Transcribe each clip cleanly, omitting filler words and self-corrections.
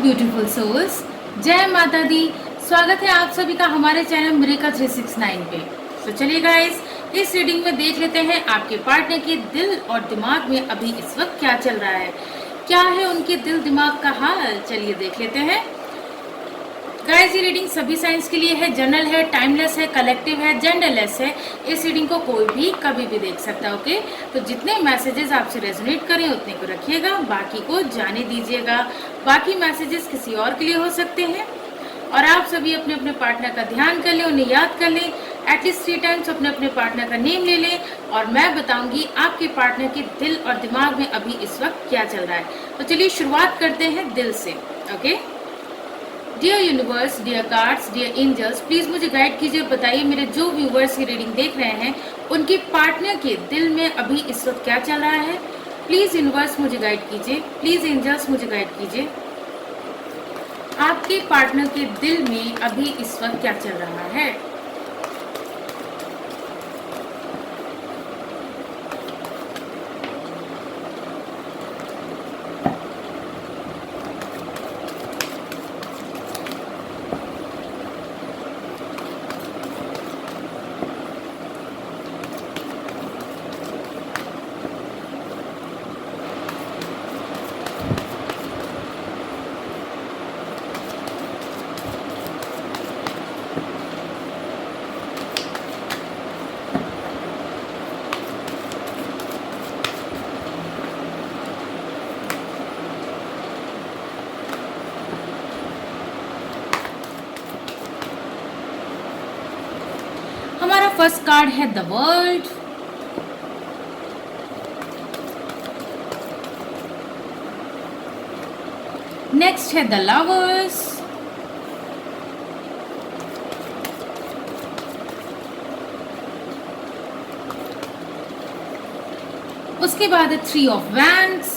Beautiful souls, जय माता दी। स्वागत है आप सभी का हमारे चैनल मिरेकल 369 पे। तो चलिए गाइस, इस रीडिंग में देख लेते हैं आपके पार्टनर के दिल और दिमाग में अभी इस वक्त क्या चल रहा है, क्या है उनके दिल दिमाग का हाल। चलिए देख लेते हैं गाइस। ये रीडिंग सभी साइंस के लिए है, जनरल है, टाइमलेस है, कलेक्टिव है, जेंडरलेस है। इस रीडिंग को कोई भी कभी भी देख सकता है। ओके, तो जितने मैसेजेस आपसे रेजोनेट करें उतने को रखिएगा, बाकी को जाने दीजिएगा। बाकी मैसेजेस किसी और के लिए हो सकते हैं और आप सभी अपने अपने पार्टनर का ध्यान कर लें, उन्हें याद कर लें, एटलीस्ट 3 टाइम्स अपने अपने पार्टनर का नेम ले लें और मैं बताऊंगी आपके पार्टनर के दिल और दिमाग में अभी इस वक्त क्या चल रहा है। तो चलिए शुरुआत करते हैं दिल से। Okay, dear universe, dear cards, dear angels, please मुझे गाइड कीजिए और बताइए मेरे जो व्यूवर्स ये रीडिंग देख रहे हैं उनके पार्टनर के दिल में अभी इस वक्त क्या चल रहा है। प्लीज यूनिवर्स मुझे गाइड कीजिए, प्लीज एंजल्स मुझे गाइड कीजिए, आपके पार्टनर के दिल में अभी इस वक्त क्या चल रहा है। हमारा फर्स्ट कार्ड है द वर्ल्ड, नेक्स्ट है द लवर्स, उसके बाद है 3 of wands,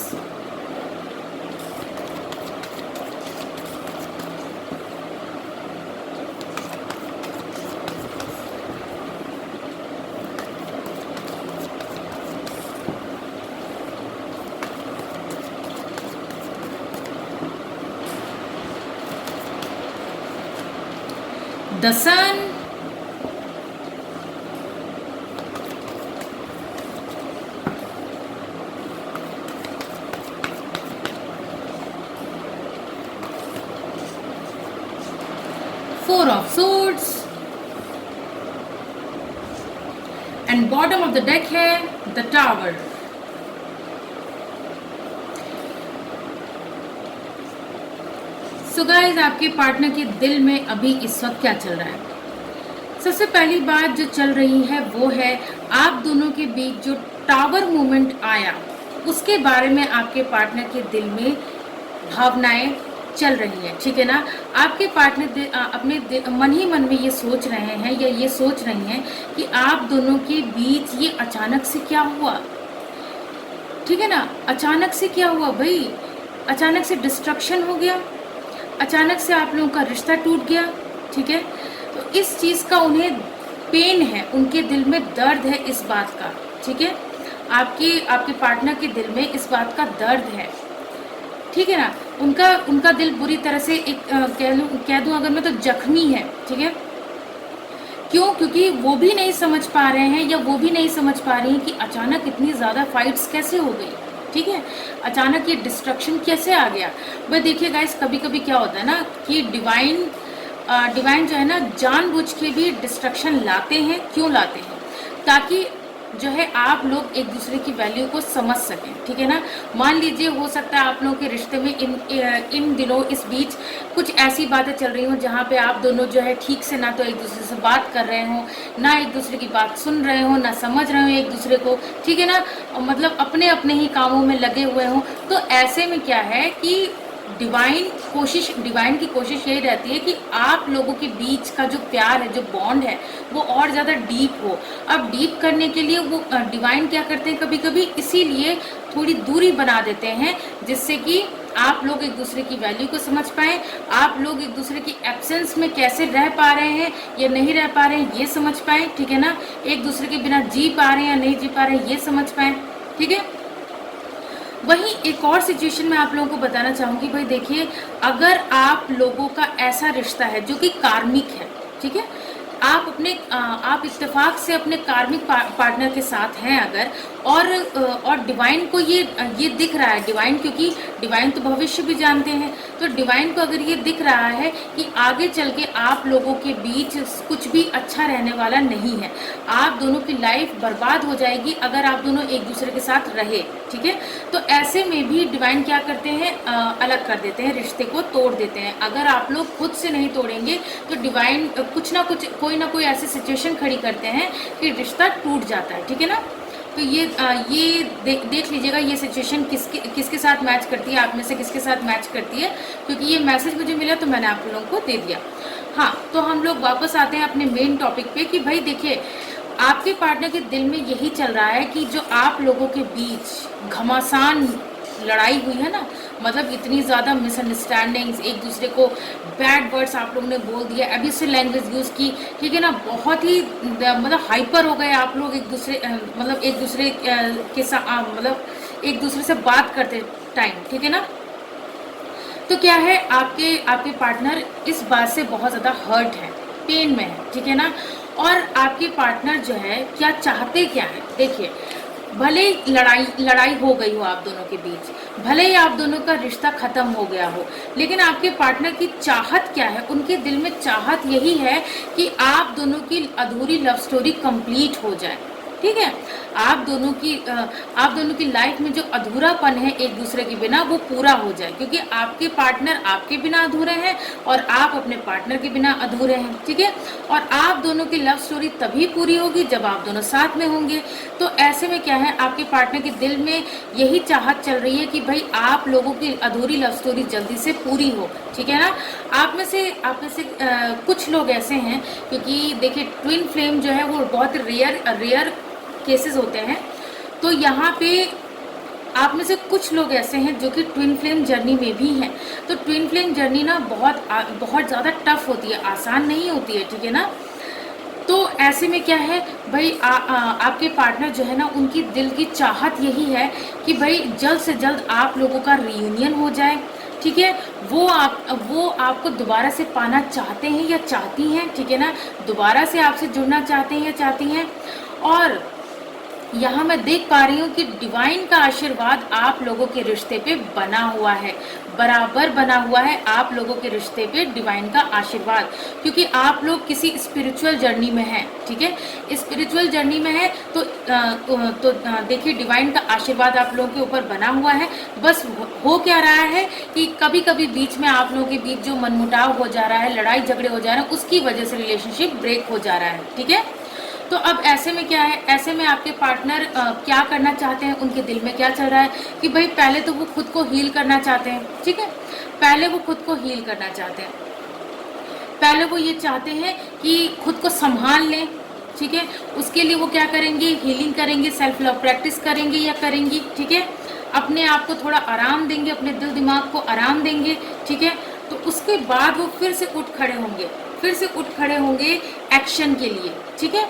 the sun, four of swords and bottom of the deck है the tower। सो गाइस, आपके पार्टनर के दिल में अभी इस वक्त क्या चल रहा है। सबसे पहली बात जो चल रही है वो है आप दोनों के बीच जो टावर मोमेंट आया उसके बारे में आपके पार्टनर के दिल में भावनाएं चल रही है। ठीक है ना, आपके पार्टनर अपने मन ही मन में ये सोच रहे हैं या ये सोच रही हैं कि आप दोनों के बीच ये अचानक से क्या हुआ। ठीक है ना, अचानक से क्या हुआ भाई, अचानक से डिस्ट्रक्शन हो गया, अचानक से आप लोगों का रिश्ता टूट गया। ठीक है, तो इस चीज़ का उन्हें पेन है, उनके दिल में दर्द है इस बात का। ठीक है, आपके पार्टनर के दिल में इस बात का दर्द है। ठीक है ना, उनका दिल बुरी तरह से एक कह दूं अगर मैं तो जख्मी है। ठीक है, क्यों? क्योंकि वो भी नहीं समझ पा रहे हैं या वो भी नहीं समझ पा रही हैं कि अचानक इतनी ज़्यादा फाइट्स कैसे हो गई। ठीक है, अचानक ये डिस्ट्रक्शन कैसे आ गया। भाई देखिए गाइस, कभी कभी क्या होता है ना कि डिवाइन जो है ना जानबूझ के भी डिस्ट्रक्शन लाते हैं। क्यों लाते हैं? ताकि जो है आप लोग एक दूसरे की वैल्यू को समझ सकें। ठीक है ना, मान लीजिए हो सकता है आप लोगों के रिश्ते में इन दिनों इस बीच कुछ ऐसी बातें चल रही हों जहाँ पे आप दोनों जो है ठीक से ना तो एक दूसरे से बात कर रहे हो, ना एक दूसरे की बात सुन रहे हो, ना समझ रहे हो एक दूसरे को। ठीक है ना, मतलब अपने अपने ही कामों में लगे हुए हों। तो ऐसे में क्या है कि डिवाइन की कोशिश यही रहती है कि आप लोगों के बीच का जो प्यार है, जो बॉन्ड है, वो और ज़्यादा डीप हो। अब डीप करने के लिए वो डिवाइन क्या करते हैं, कभी कभी इसीलिए थोड़ी दूरी बना देते हैं जिससे कि आप लोग एक दूसरे की वैल्यू को समझ पाएँ, आप लोग एक दूसरे की एब्सेंस में कैसे रह पा रहे हैं या नहीं रह पा रहे हैं ये समझ पाएँ। ठीक है ना, एक दूसरे के बिना जी पा रहे हैं या नहीं जी पा रहे हैं ये समझ पाएँ। ठीक है, वहीं एक और सिचुएशन में आप लोगों को बताना चाहूँगी, भाई देखिए, अगर आप लोगों का ऐसा रिश्ता है जो कि कार्मिक है, ठीक है, आप इत्तेफाक से अपने कार्मिक पार्टनर के साथ हैं अगर, और डिवाइन को ये दिख रहा है, डिवाइन, क्योंकि डिवाइन तो भविष्य भी जानते हैं, तो डिवाइन को अगर ये दिख रहा है कि आगे चल के आप लोगों के बीच कुछ भी अच्छा रहने वाला नहीं है, आप दोनों की लाइफ बर्बाद हो जाएगी अगर आप दोनों एक दूसरे के साथ रहे, ठीक है, तो ऐसे में भी डिवाइन क्या करते हैं, अलग कर देते हैं, रिश्ते को तोड़ देते हैं। अगर आप लोग खुद से नहीं तोड़ेंगे तो डिवाइन कुछ ना कुछ, कोई ना कोई ऐसी सिचुएशन खड़ी करते हैं कि रिश्ता टूट जाता है, ठीक है ना। तो ये देख लीजिएगा ये सिचुएशन किसके साथ मैच करती है, आप में से किसके साथ मैच करती है, क्योंकि ये मैसेज मुझे मिला तो मैंने आप लोगों को दे दिया। हाँ, तो हम लोग वापस आते हैं अपने मेन टॉपिक पे कि भाई देखिए, आपके पार्टनर के दिल में यही चल रहा है कि जो आप लोगों के बीच घमासान लड़ाई हुई है ना, मतलब इतनी ज़्यादा मिसअंडरस्टैंडिंग्स, एक दूसरे को बैड वर्ड्स आप लोगों ने बोल दिया, एब्यूसिव लैंग्वेज यूज़ की, ठीक है ना, बहुत ही मतलब हाइपर हो गए आप लोग एक दूसरे के साथ, मतलब एक दूसरे से बात करते टाइम, ठीक है ना। तो क्या है, आपके पार्टनर इस बात से बहुत ज़्यादा हर्ट है, पेन में है, ठीक है ना। और आपके पार्टनर जो है क्या चाहते क्या है, देखिए, भले लड़ाई हो गई हो आप दोनों के बीच, भले ही आप दोनों का रिश्ता ख़त्म हो गया हो, लेकिन आपके पार्टनर की चाहत क्या है, उनके दिल में चाहत यही है कि आप दोनों की अधूरी लव स्टोरी कंप्लीट हो जाए, ठीक है। आप दोनों की लाइफ में जो अधूरापन है एक दूसरे के बिना, वो पूरा हो जाए, क्योंकि आपके पार्टनर आपके बिना अधूरे हैं और आप अपने पार्टनर के बिना अधूरे हैं, ठीक है। और आप दोनों की लव स्टोरी तभी पूरी होगी जब आप दोनों साथ में होंगे। तो ऐसे में क्या है, आपके पार्टनर के दिल में यही चाहत चल रही है कि भाई आप लोगों की अधूरी लव स्टोरी जल्दी से पूरी हो, ठीक है ना। आप में से कुछ लोग ऐसे हैं, क्योंकि देखिए ट्विन फ्लेम जो है वो बहुत रेयर केसेस होते हैं, तो यहाँ पे आप में से कुछ लोग ऐसे हैं जो कि ट्विन फ्लेम जर्नी में भी हैं। तो ट्विन फ्लेम जर्नी ना बहुत ज़्यादा टफ होती है, आसान नहीं होती है, ठीक है ना। तो ऐसे में क्या है भाई, आपके पार्टनर जो है ना, उनकी दिल की चाहत यही है कि भाई जल्द से जल्द आप लोगों का रियूनियन हो जाए, ठीक है। वो आपको दोबारा से पाना चाहते हैं या चाहती हैं, ठीक है ना, दोबारा से आपसे जुड़ना चाहते हैं या चाहती हैं। और यहाँ मैं देख पा रही हूँ कि डिवाइन का आशीर्वाद आप लोगों के रिश्ते पे बना हुआ है, बराबर बना हुआ है आप लोगों के रिश्ते पे डिवाइन का आशीर्वाद, क्योंकि आप लोग किसी स्पिरिचुअल जर्नी में हैं, ठीक है। स्पिरिचुअल जर्नी में है तो देखिए डिवाइन का आशीर्वाद आप लोगों के ऊपर बना हुआ है। बस हो क्या रहा है कि कभी कभी बीच में आप लोगों के बीच जो मनमुटाव हो जा रहा है, लड़ाई झगड़े हो जा रहे हैं, उसकी वजह से रिलेशनशिप ब्रेक हो जा रहा है, ठीक है। तो अब ऐसे में क्या है, ऐसे में आपके पार्टनर क्या करना चाहते हैं, उनके दिल में क्या चल रहा है कि भाई पहले तो वो खुद को हील करना चाहते हैं, ठीक है, पहले वो खुद को हील करना चाहते हैं, पहले वो ये चाहते हैं कि खुद को संभाल लें, ठीक है। उसके लिए वो क्या करेंगे, हीलिंग करेंगे, सेल्फ लव प्रैक्टिस करेंगे या करेंगी, ठीक है। अपने आप को थोड़ा आराम देंगे, अपने दिल दिमाग को आराम देंगे, ठीक है। तो उसके बाद वो फिर से उठ खड़े होंगे एक्शन के लिए, ठीक है।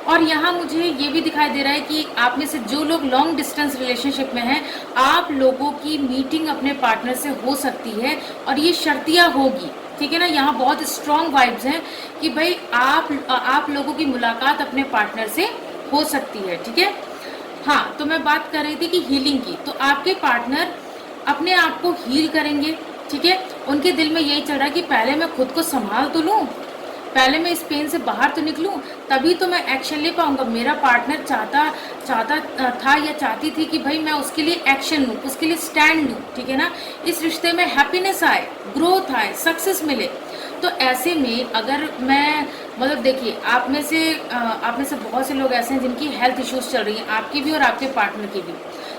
और यहाँ मुझे ये भी दिखाई दे रहा है कि आप में से जो लोग लॉन्ग डिस्टेंस रिलेशनशिप में हैं, आप लोगों की मीटिंग अपने पार्टनर से हो सकती है और ये शर्तिया होगी, ठीक है ना। यहाँ बहुत स्ट्रॉन्ग वाइब्स हैं कि भाई आप लोगों की मुलाकात अपने पार्टनर से हो सकती है, ठीक है। हाँ, तो मैं बात कर रही थी कि हीलिंग की, तो आपके पार्टनर अपने आप को हील करेंगे, ठीक है। उनके दिल में यही चल रहा है कि पहले मैं खुद को संभाल तो लूँ, पहले मैं इस पेन से बाहर तो निकलूं, तभी तो मैं एक्शन ले पाऊंगा। मेरा पार्टनर चाहता था या चाहती थी कि भाई मैं उसके लिए एक्शन लूं, उसके लिए स्टैंड लूं, ठीक है ना। इस रिश्ते में हैप्पीनेस आए, ग्रोथ आए, सक्सेस मिले। तो ऐसे में अगर मैं मतलब देखिए, आप में से बहुत से लोग ऐसे हैं जिनकी हेल्थ इश्यूज चल रही हैं, आपकी भी और आपके पार्टनर की भी।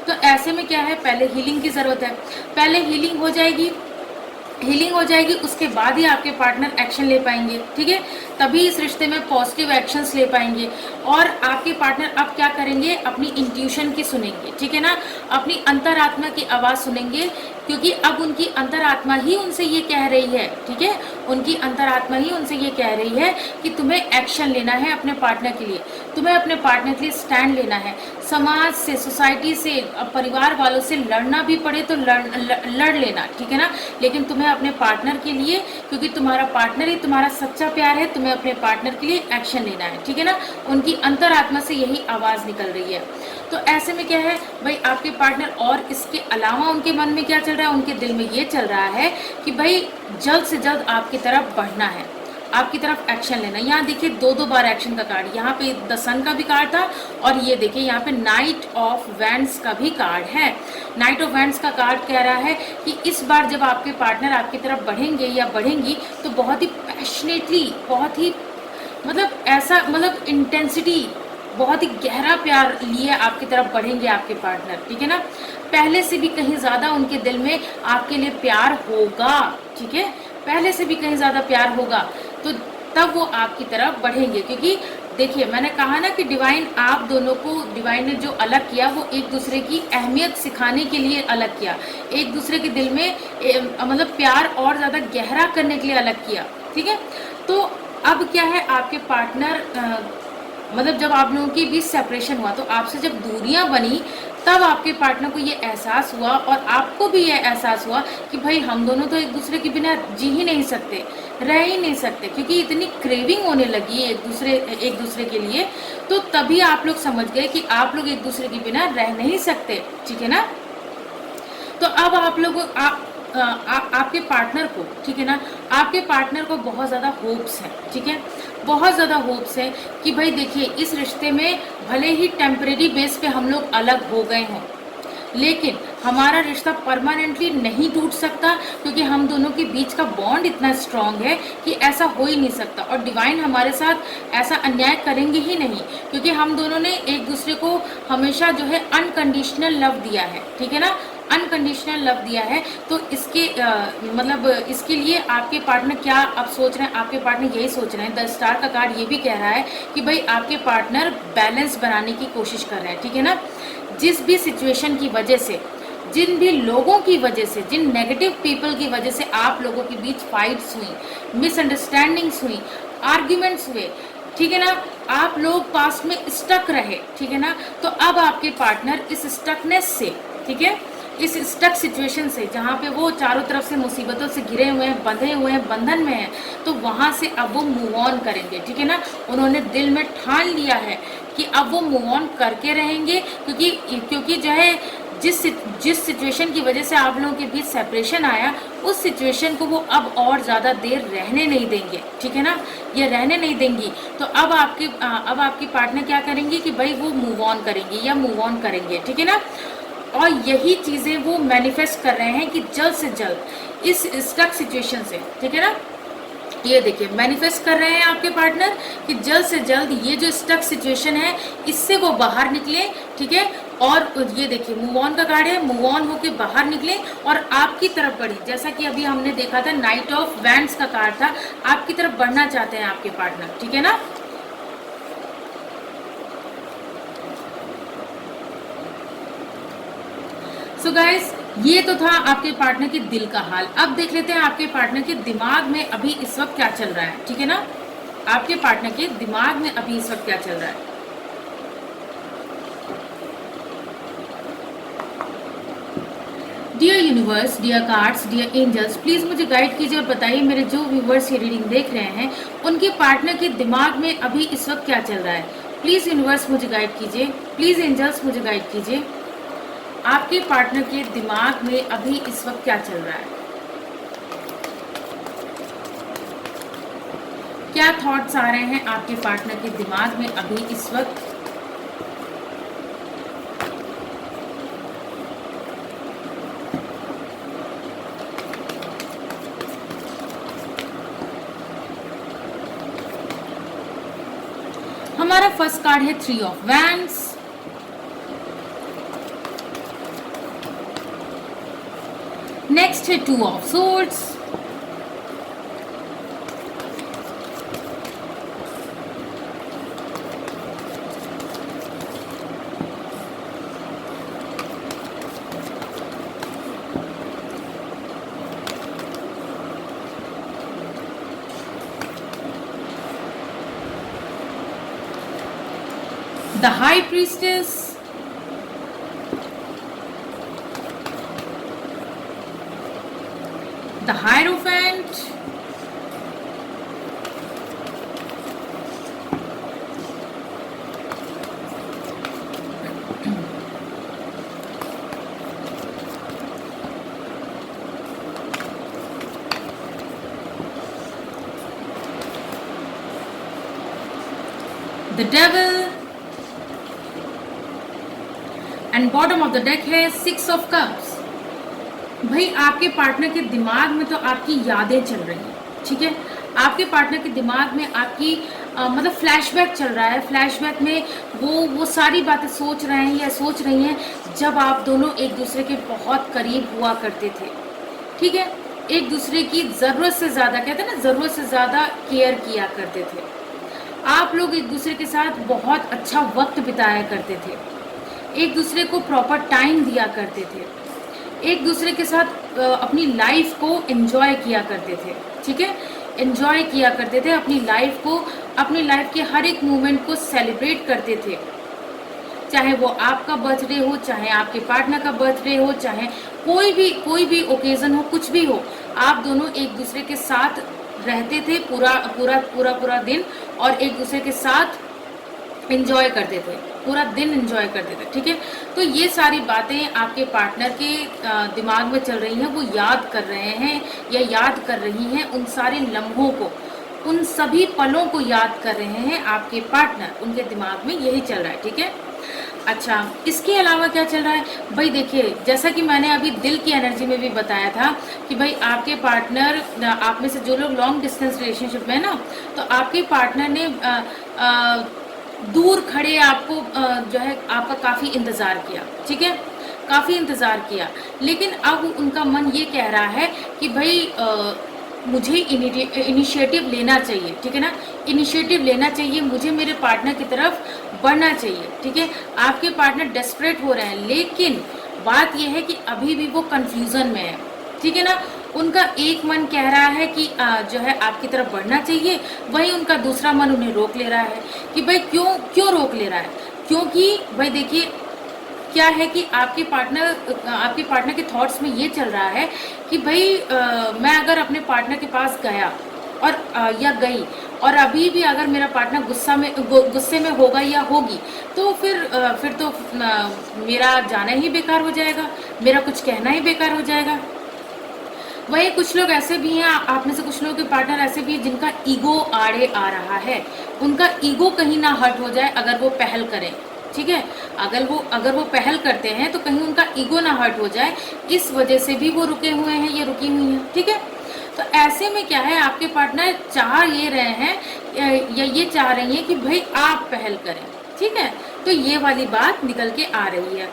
तो ऐसे में क्या है, पहले हीलिंग की ज़रूरत है, पहले हीलिंग हो जाएगी, उसके बाद ही आपके पार्टनर एक्शन ले पाएंगे, ठीक है। तभी इस रिश्ते में पॉजिटिव एक्शंस ले पाएंगे। और आपके पार्टनर अब क्या करेंगे, अपनी इंट्यूशन की सुनेंगे, ठीक है ना, अपनी अंतरात्मा की आवाज़ सुनेंगे क्योंकि अब उनकी अंतरात्मा ही उनसे ये कह रही है, ठीक है, उनकी अंतरात्मा ही उनसे ये कह रही है कि तुम्हें एक्शन लेना है अपने पार्टनर के लिए, तुम्हें अपने पार्टनर के लिए स्टैंड लेना है। समाज से, सोसाइटी से, परिवार वालों से लड़ना भी पड़े तो लड़ लेना, ठीक है ना, लेकिन तुम्हें अपने पार्टनर के लिए, क्योंकि तुम्हारा पार्टनर ही तुम्हारा सच्चा प्यार है, तुम्हें अपने पार्टनर के लिए एक्शन लेना है, ठीक है ना। उनकी अंतरात्मा से यही आवाज़ निकल रही है। तो ऐसे में क्या है भाई, आपके पार्टनर, और इसके अलावा उनके मन में क्या चल रहा है, उनके दिल में ये चल रहा है कि भाई जल्द से जल्द आपकी तरफ बढ़ना है, आपकी तरफ एक्शन लेना। यहाँ देखिए 2-2 बार एक्शन का कार्ड, यहाँ पे द सन का भी कार्ड था, और ये देखिए यहाँ पे नाइट ऑफ वैंड्स का भी कार्ड है। नाइट ऑफ वैंड्स का कार्ड कह रहा है कि इस बार जब आपके पार्टनर आपकी तरफ बढ़ेंगे या बढ़ेंगी तो बहुत ही पैशनेटली, बहुत ही मतलब ऐसा, मतलब इंटेंसिटी, बहुत ही गहरा प्यार लिए आपकी तरफ बढ़ेंगे आपके पार्टनर, ठीक है ना। पहले से भी कहीं ज़्यादा उनके दिल में आपके लिए प्यार होगा, ठीक है, पहले से भी कहीं ज़्यादा प्यार होगा, तो तब वो आपकी तरफ बढ़ेंगे। क्योंकि देखिए मैंने कहा ना कि डिवाइन आप दोनों को, डिवाइन ने जो अलग किया वो एक दूसरे की अहमियत सिखाने के लिए अलग किया, एक दूसरे के दिल में मतलब प्यार और ज़्यादा गहरा करने के लिए अलग किया, ठीक है। तो अब क्या है, आपके पार्टनर मतलब जब आप लोगों के बीच सेपरेशन हुआ, तो आपसे जब दूरियां बनी, तब आपके पार्टनर को ये एहसास हुआ और आपको भी ये एहसास हुआ कि भाई हम दोनों तो एक दूसरे के बिना जी ही नहीं सकते, रह ही नहीं सकते, क्योंकि इतनी क्रेविंग होने लगी है एक दूसरे के लिए। तो तभी आप लोग समझ गए कि आप लोग एक दूसरे के बिना रह नहीं सकते, ठीक है ना। तो अब आप लोग आपके पार्टनर को, ठीक है ना, आपके पार्टनर को बहुत ज़्यादा होप्स हैं, ठीक है, बहुत ज़्यादा होप्स है कि भाई देखिए इस रिश्ते में भले ही टेम्परेरी बेस पे हम लोग अलग हो गए हों, लेकिन हमारा रिश्ता परमानेंटली नहीं टूट सकता, क्योंकि हम दोनों के बीच का बॉन्ड इतना स्ट्रांग है कि ऐसा हो ही नहीं सकता। और डिवाइन हमारे साथ ऐसा अन्याय करेंगे ही नहीं, क्योंकि हम दोनों ने एक दूसरे को हमेशा जो है अनकंडीशनल लव दिया है, ठीक है ना, अनकंडीशनल लव दिया है। तो इसके मतलब इसके लिए आपके पार्टनर क्या अब सोच रहे हैं, आपके पार्टनर यही सोच रहे हैं, द स्टार का कार्ड ये भी कह रहा है कि भाई आपके पार्टनर बैलेंस बनाने की कोशिश कर रहे हैं, ठीक है ना। जिस भी सिचुएशन की वजह से, जिन भी लोगों की वजह से, जिन नेगेटिव पीपल की वजह से आप लोगों के बीच फाइट्स हुई, मिसअंडरस्टैंडिंग्स हुई, आर्ग्यूमेंट्स हुए, ठीक है ना, आप लोग पास्ट में स्टक रहे, ठीक है ना, तो अब आपके पार्टनर इस स्टकनेस से, ठीक है, इस स्टक सिचुएशन से, जहाँ पे वो चारों तरफ से मुसीबतों से घिरे हुए हैं, बंधे हुए हैं, बंधन में हैं, तो वहाँ से अब वो मूव ऑन करेंगे, ठीक है ना। उन्होंने दिल में ठान लिया है कि अब वो मूव ऑन करके रहेंगे, क्योंकि जो है जिस सिचुएशन की वजह से आप लोगों के बीच सेपरेशन आया, उस सिचुएशन को वो अब और ज़्यादा देर रहने नहीं देंगे, ठीक है ना, ये रहने नहीं देंगी। तो अब आपकी पार्टनर क्या करेंगी कि भाई वो मूव ऑन करेंगी या मूव ऑन करेंगे, ठीक है ना। और यही चीज़ें वो मैनिफेस्ट कर रहे हैं कि जल्द से जल्द इस स्टक सिचुएशन से, ठीक है ना, ये देखिए मैनिफेस्ट कर रहे हैं आपके पार्टनर कि जल्द से जल्द ये जो स्टक सिचुएशन है इससे वो बाहर निकले, ठीक है। और ये देखिए मूव ऑन का कार्ड है, मूव ऑन होके बाहर निकले और आपकी तरफ बढ़े, जैसा कि अभी हमने देखा था नाइट ऑफ वैंड्स का कार्ड था, आपकी तरफ बढ़ना चाहते हैं आपके पार्टनर, ठीक है ना। सो गाइस, ये तो था आपके पार्टनर के दिल का हाल। अब देख लेते हैं आपके पार्टनर के दिमाग में अभी इस वक्त क्या चल रहा है, ठीक है ना, आपके पार्टनर के दिमाग में अभी इस वक्त क्या चल रहा है। Dear universe, dear cards, dear angels, please मुझे गाइड कीजिए और बताइए मेरे जो व्यूवर्स ये रीडिंग देख रहे हैं उनके पार्टनर के दिमाग में अभी इस वक्त क्या चल रहा है। प्लीज़ यूनिवर्स मुझे गाइड कीजिए, प्लीज़ एंजल्स मुझे गाइड कीजिए, आपके पार्टनर के दिमाग में अभी इस वक्त क्या चल रहा है, क्या थॉट्स आ रहे हैं आपके पार्टनर के दिमाग में अभी इस वक्त। हमारा फर्स्ट कार्ड है 3 ऑफ वैंड्स, नेक्स्ट है 2 of swords, the high priestess, the hierophant, the devil, and bottom of the deck है 6 ऑफ कप्स। भाई आपके पार्टनर के दिमाग में तो आपकी यादें चल रही हैं, ठीक है। आपके पार्टनर के दिमाग में आपकी मतलब फ्लैशबैक चल रहा है। फ्लैशबैक में वो सारी बातें सोच रहे हैं या सोच रही हैं जब आप दोनों एक दूसरे के बहुत करीब हुआ करते थे, ठीक है। एक दूसरे की ज़रूरत से ज़्यादा, कहते हैं ना, ज़रूरत से ज़्यादा केयर किया करते थे। आप लोग एक दूसरे के साथ बहुत अच्छा वक्त बिताया करते थे, एक दूसरे को प्रॉपर टाइम दिया करते थे, एक दूसरे के साथ अपनी लाइफ को एंजॉय किया करते थे, ठीक है। एंजॉय किया करते थे अपनी लाइफ को, अपनी लाइफ के हर एक मोमेंट को सेलिब्रेट करते थे। चाहे वो आपका बर्थडे हो, चाहे आपके पार्टनर का बर्थडे हो, चाहे कोई भी ओकेजन हो, कुछ भी हो, आप दोनों एक दूसरे के साथ रहते थे पूरा दिन, और एक दूसरे के साथ एंजॉय करते थे, पूरा दिन एंजॉय करते थे, ठीक है। तो ये सारी बातें आपके पार्टनर के दिमाग में चल रही हैं, वो याद कर रहे हैं या याद कर रही हैं उन सारे लम्हों को, उन सभी पलों को याद कर रहे हैं आपके पार्टनर, उनके दिमाग में यही चल रहा है, ठीक है। अच्छा, इसके अलावा क्या चल रहा है भाई? देखिए, जैसा कि मैंने अभी दिल की एनर्जी में भी बताया था कि भाई आपके पार्टनर, आप में से जो लोग लॉन्ग डिस्टेंस रिलेशनशिप में है ना, तो आपके पार्टनर ने दूर खड़े आपको जो है आपका काफ़ी इंतज़ार किया, ठीक है, काफ़ी इंतज़ार किया। लेकिन अब उनका मन ये कह रहा है कि भाई मुझे इनिशिएटिव लेना चाहिए, ठीक है ना, इनिशिएटिव लेना चाहिए, मुझे मेरे पार्टनर की तरफ बढ़ना चाहिए, ठीक है। आपके पार्टनर डेस्परेट हो रहे हैं, लेकिन बात यह है कि अभी भी वो कंफ्यूजन में है, ठीक है ना। उनका एक मन कह रहा है कि जो है आपकी तरफ बढ़ना चाहिए, वहीं उनका दूसरा मन उन्हें रोक ले रहा है कि भाई क्यों रोक ले रहा है, क्योंकि भाई देखिए क्या है कि आपके पार्टनर के थॉट्स में ये चल रहा है कि भाई मैं अगर अपने पार्टनर के पास गया और या गई, और अभी भी अगर मेरा पार्टनर गुस्से में होगा या होगी, तो फिर तो मेरा जाना ही बेकार हो जाएगा, मेरा कुछ कहना ही बेकार हो जाएगा। वही कुछ लोग ऐसे भी हैं, आप में से कुछ लोगों के पार्टनर ऐसे भी हैं जिनका ईगो आड़े आ रहा है, उनका ईगो कहीं ना हर्ट हो जाए अगर वो पहल करें, ठीक है। अगर वो पहल करते हैं तो कहीं उनका ईगो ना हर्ट हो जाए, इस वजह से भी वो रुके हुए हैं या रुकी हुई हैं, ठीक है। तो ऐसे में क्या है, आपके पार्टनर चाह ये रहे हैं या ये चाह रही हैं कि भाई आप पहल करें, ठीक है। तो ये वाली बात निकल के आ रही है।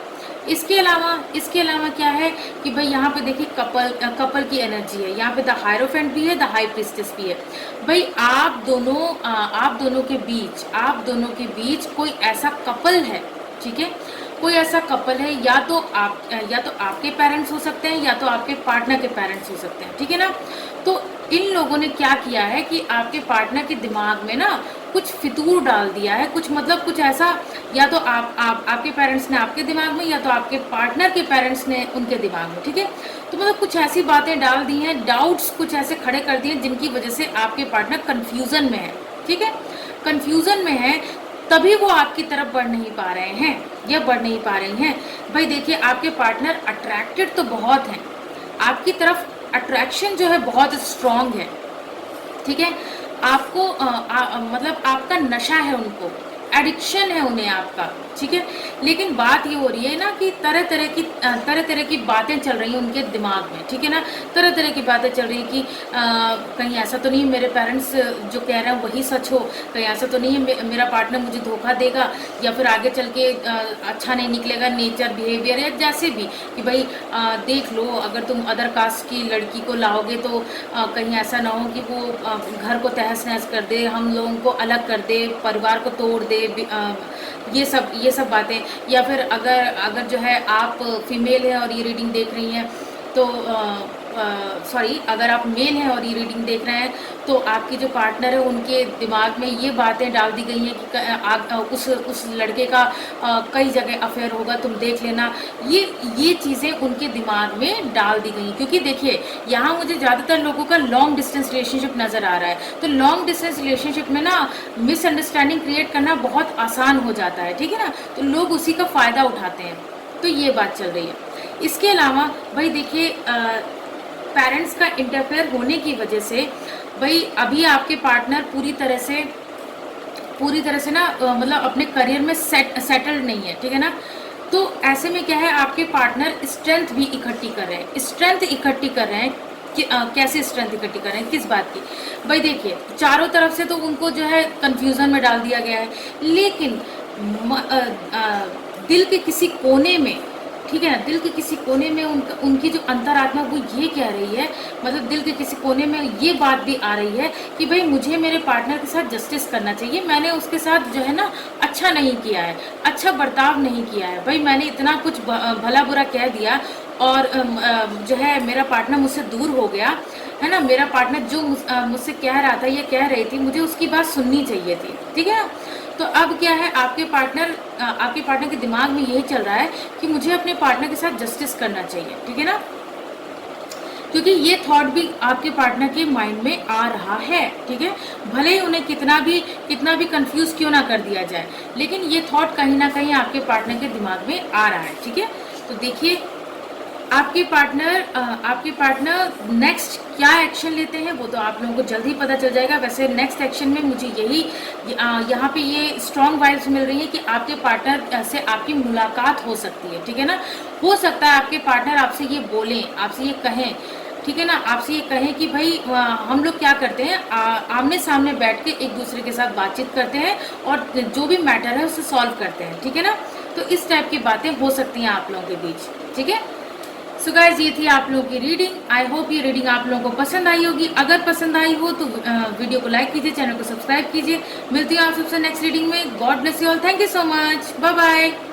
इसके अलावा क्या है कि भाई यहाँ पे देखिए कपल की एनर्जी है, यहाँ पे द हायरोफेंट भी है, द हाई प्रीस्टेस भी है। भाई आप दोनों के बीच कोई ऐसा कपल है, ठीक है, कोई ऐसा कपल है, या तो आपके पेरेंट्स हो सकते हैं या तो आपके पार्टनर के पेरेंट्स हो सकते हैं, ठीक है ना। तो इन लोगों ने क्या किया है कि आपके पार्टनर के दिमाग में ना कुछ फितूर डाल दिया है, कुछ ऐसा, या तो आपके पेरेंट्स ने आपके दिमाग में, या तो आपके पार्टनर के पेरेंट्स ने उनके दिमाग में, ठीक है। तो मतलब कुछ ऐसी बातें डाल दी हैं, डाउट्स कुछ ऐसे खड़े कर दिए जिनकी वजह से आपके पार्टनर कंफ्यूजन में है, ठीक है, कंफ्यूजन में है, तभी वो आपकी तरफ बढ़ नहीं पा रहे हैं या बढ़ नहीं पा रही हैं। भाई देखिए, आपके पार्टनर अट्रैक्टेड तो बहुत हैं, आपकी तरफ अट्रैक्शन जो है बहुत स्ट्रॉन्ग है, ठीक है। आपको मतलब आपका नशा है उनको, एडिक्शन है उन्हें आपका, ठीक है। लेकिन बात ये हो रही है ना कि तरह तरह की बातें चल रही हैं उनके दिमाग में, ठीक है ना। तरह तरह की बातें चल रही है कि कहीं ऐसा तो नहीं मेरे पेरेंट्स जो कह रहे हैं वही सच हो, कहीं ऐसा तो नहीं है मेरा पार्टनर मुझे धोखा देगा, या फिर आगे चल के अच्छा नहीं निकलेगा नेचर बिहेवियर, या जैसे भी कि भाई देख लो, अगर तुम अदर कास्ट की लड़की को लाओगे तो कहीं ऐसा ना हो कि वो घर को तहस नहस कर दे, हम लोगों को अलग कर दे, परिवार को तोड़ दे, ये सब बातें। या फिर अगर जो है आप फीमेल हैं और ये रीडिंग देख रही हैं, तो सॉरी, अगर आप मेल हैं और ये रीडिंग देख रहे हैं तो आपके जो पार्टनर है उनके दिमाग में ये बातें डाल दी गई हैं कि उस लड़के का कई जगह अफेयर होगा, तुम देख लेना। ये चीज़ें उनके दिमाग में डाल दी गई, क्योंकि देखिए यहाँ मुझे ज़्यादातर लोगों का लॉन्ग डिस्टेंस रिलेशनशिप नज़र आ रहा है। तो लॉन्ग डिस्टेंस रिलेशनशिप में ना मिसअंडरस्टैंडिंग क्रिएट करना बहुत आसान हो जाता है, ठीक है ना। तो लोग उसी का फ़ायदा उठाते हैं, तो ये बात चल रही है। इसके अलावा भाई देखिए, पेरेंट्स का इंटरफेयर होने की वजह से भाई अभी आपके पार्टनर पूरी तरह से ना मतलब अपने करियर में सेटल्ड नहीं है, ठीक है ना। तो ऐसे में क्या है, आपके पार्टनर स्ट्रेंथ भी इकट्ठी कर रहे हैं। स्ट्रेंथ इकट्ठी कर रहे हैं कि कैसे स्ट्रेंथ इकट्ठी कर रहे हैं, किस बात की? भाई देखिए, चारों तरफ से तो उनको जो है कंफ्यूजन में डाल दिया गया है, लेकिन दिल के किसी कोने में, ठीक है ना, दिल के किसी कोने में उनकी जो अंतरात्मा वो ये कह रही है, मतलब दिल के किसी कोने में ये बात भी आ रही है कि भाई मुझे मेरे पार्टनर के साथ जस्टिस करना चाहिए। मैंने उसके साथ जो है ना अच्छा नहीं किया है, अच्छा बर्ताव नहीं किया है। भाई मैंने इतना कुछ भला बुरा कह दिया और जो है मेरा पार्टनर मुझसे दूर हो गया, है ना। मेरा पार्टनर जो मुझसे कह रहा था, ये कह रही थी, मुझे उसकी बात सुननी चाहिए थी, ठीक है ना। तो अब क्या है, आपके पार्टनर के दिमाग में यही चल रहा है कि मुझे अपने पार्टनर के साथ जस्टिस करना चाहिए, ठीक है ना। क्योंकि ये थॉट भी आपके पार्टनर के माइंड में आ रहा है, ठीक है। भले ही उन्हें कितना भी कंफ्यूज क्यों ना कर दिया जाए, लेकिन ये थॉट कहीं ना कहीं आपके पार्टनर के दिमाग में आ रहा है, ठीक है। तो देखिए, आपके पार्टनर नेक्स्ट क्या एक्शन लेते हैं वो तो आप लोगों को जल्दी पता चल जाएगा। वैसे नेक्स्ट एक्शन में मुझे यही यहाँ पे ये स्ट्रॉन्ग वाइब्स मिल रही है कि आपके पार्टनर से आपकी मुलाकात हो सकती है, ठीक है ना। हो सकता है आपके पार्टनर आपसे ये बोलें, आपसे ये कहें, ठीक है ना, आपसे ये कहें कि भाई हम लोग क्या करते हैं, आमने सामने बैठ के एक दूसरे के साथ बातचीत करते हैं और जो भी मैटर है उसे सॉल्व करते हैं, ठीक है ना। तो इस टाइप की बातें हो सकती हैं आप लोगों के बीच, ठीक है। सो गाइज, ये थी आप लोगों की रीडिंग। आई होप ये रीडिंग आप लोगों को पसंद आई होगी। अगर पसंद आई हो तो वीडियो को लाइक कीजिए, चैनल को सब्सक्राइब कीजिए। मिलती हूँ आप सबसे नेक्स्ट रीडिंग में। God bless you all. Thank you so much. Bye bye.